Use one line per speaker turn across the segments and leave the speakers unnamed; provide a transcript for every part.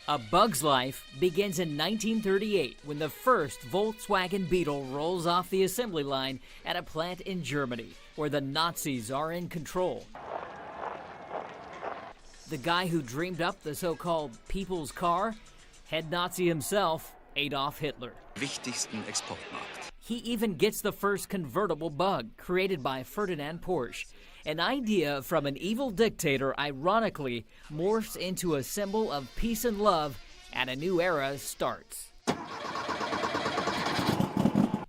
A Bug's life begins in 1938 when the first Volkswagen Beetle rolls off the assembly line at a plant in Germany where the Nazis are in control. The guy who dreamed up the so-called People's Car, head Nazi himself, Adolf Hitler.
Wichtigsten Exportmarkt.
He even gets the first convertible Bug, created by Ferdinand Porsche. An idea from an evil dictator ironically morphs into a symbol of peace and love, and a new era starts.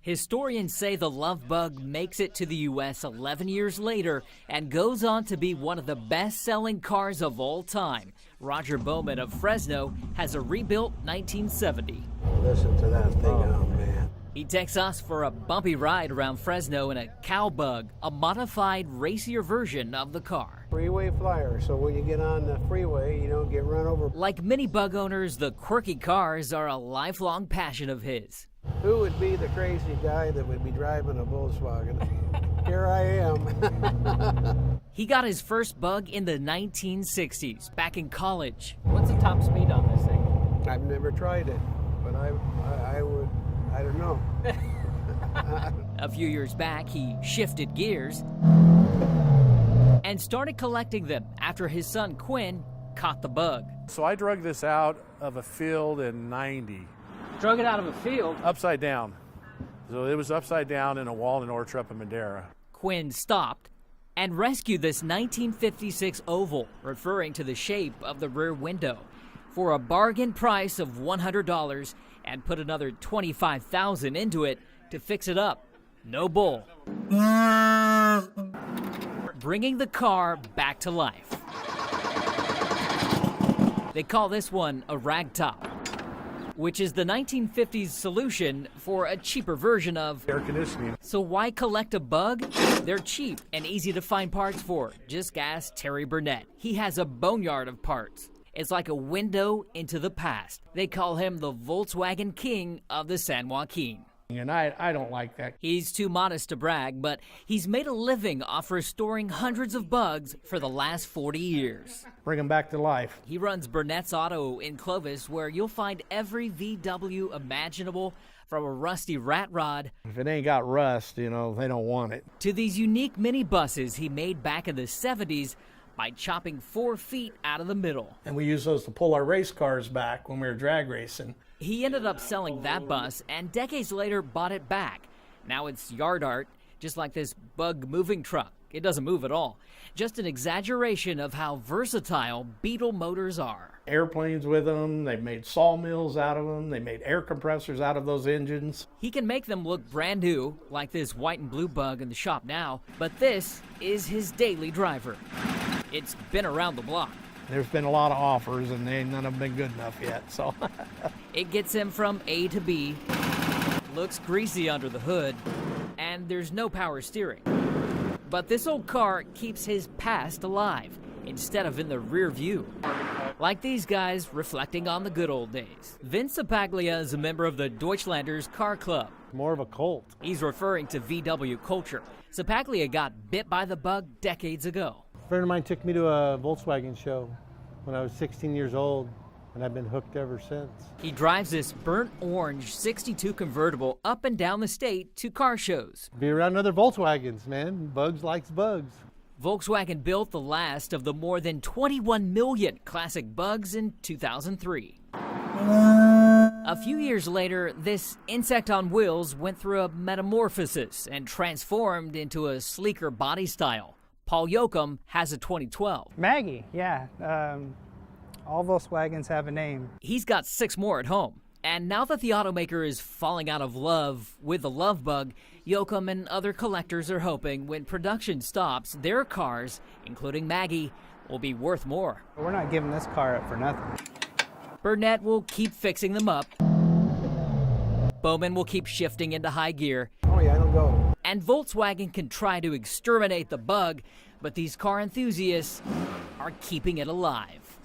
Historians say the Love Bug makes it to the U.S. 11 years later and goes on to be one of the best-selling cars of all time. Roger Bowman of Fresno has a rebuilt 1970.
Listen to that thing, oh man.
He takes us for a bumpy ride around Fresno in a Cowbug, a modified, racier version of the car.
Freeway flyer, so when you get on the freeway, you don't get run over.
Like many Bug owners, the quirky cars are a lifelong passion of his.
Who would be the crazy guy that would be driving a Volkswagen? Here I am.
He got his first Bug in the 1960s, back in college. What's the top speed on this thing?
I've never tried it, but I don't know.
A few years back, he shifted gears and started collecting them after his son Quinn caught the Bug.
So I drug this out of a field in '90.
Drug it out of a field?
Upside down. So it was upside down in a wall in Orchard in Madera.
Quinn stopped and rescued this 1956 oval, referring to the shape of the rear window, for a bargain price of $100, and put another $25,000 into it to fix it up. No bull. Bringing the car back to life. They call this one a ragtop, which is the 1950s solution for a cheaper version of
Air conditioning.
So why collect a Bug? They're cheap and easy to find parts for. Just ask Terry Burnett. He has a boneyard of parts. It's like a window into the past. They call him the Volkswagen King of the San Joaquin.
And I don't like that.
He's too modest to brag, but he's made a living off restoring hundreds of Bugs for the last 40 years.
Bring them back to life.
He runs Burnett's Auto in Clovis, where you'll find every VW imaginable, from a rusty rat rod
If it ain't got rust, they don't want it.
to these unique minibuses he made back in the 70s by chopping 4 feet out of the middle.
And we use those to pull our race cars back when we were drag racing.
He ended up selling that bus and decades later bought it back. Now it's yard art, just like this Bug moving truck. It doesn't move at all. Just an exaggeration of how versatile Beetle motors are.
Airplanes with them, they made sawmills out of them, they made air compressors out of those engines.
He can make them look brand new, like this white and blue Bug in the shop now, but this is his daily driver. It's been around the block.
There's been a lot of offers and none of them been good enough yet, so.
It gets him from A to B, looks greasy under the hood, and there's no power steering. But this old car keeps his past alive, instead of in the rear view. Like these guys reflecting on the good old days. Vince Sapaglia is a member of the Deutschlanders Car Club.
More of a cult.
He's referring to VW culture. Sapaglia got bit by the Bug decades ago.
A friend of mine took me to a Volkswagen show when I was 16 years old, and I've been hooked ever since.
He drives this burnt orange 62 convertible up and down the state to car shows.
Be around other Volkswagens, man. Bugs likes bugs.
Volkswagen built the last of the more than 21 million classic Bugs in 2003. A few years later, this insect on wheels went through a metamorphosis and transformed into a sleeker body style. Paul Yoakum has a 2012.
Maggie, yeah. All Volkswagens have a name.
He's got 6 more at home. And now that the automaker is falling out of love with the Love Bug, Yoakum and other collectors are hoping when production stops, their cars, including Maggie, will be worth more.
We're not giving this car up for nothing.
Burnett will keep fixing them up. Bowman will keep shifting into high gear.
Oh yeah, I don't go.
And Volkswagen can try to exterminate the Bug, but these car enthusiasts are keeping it alive.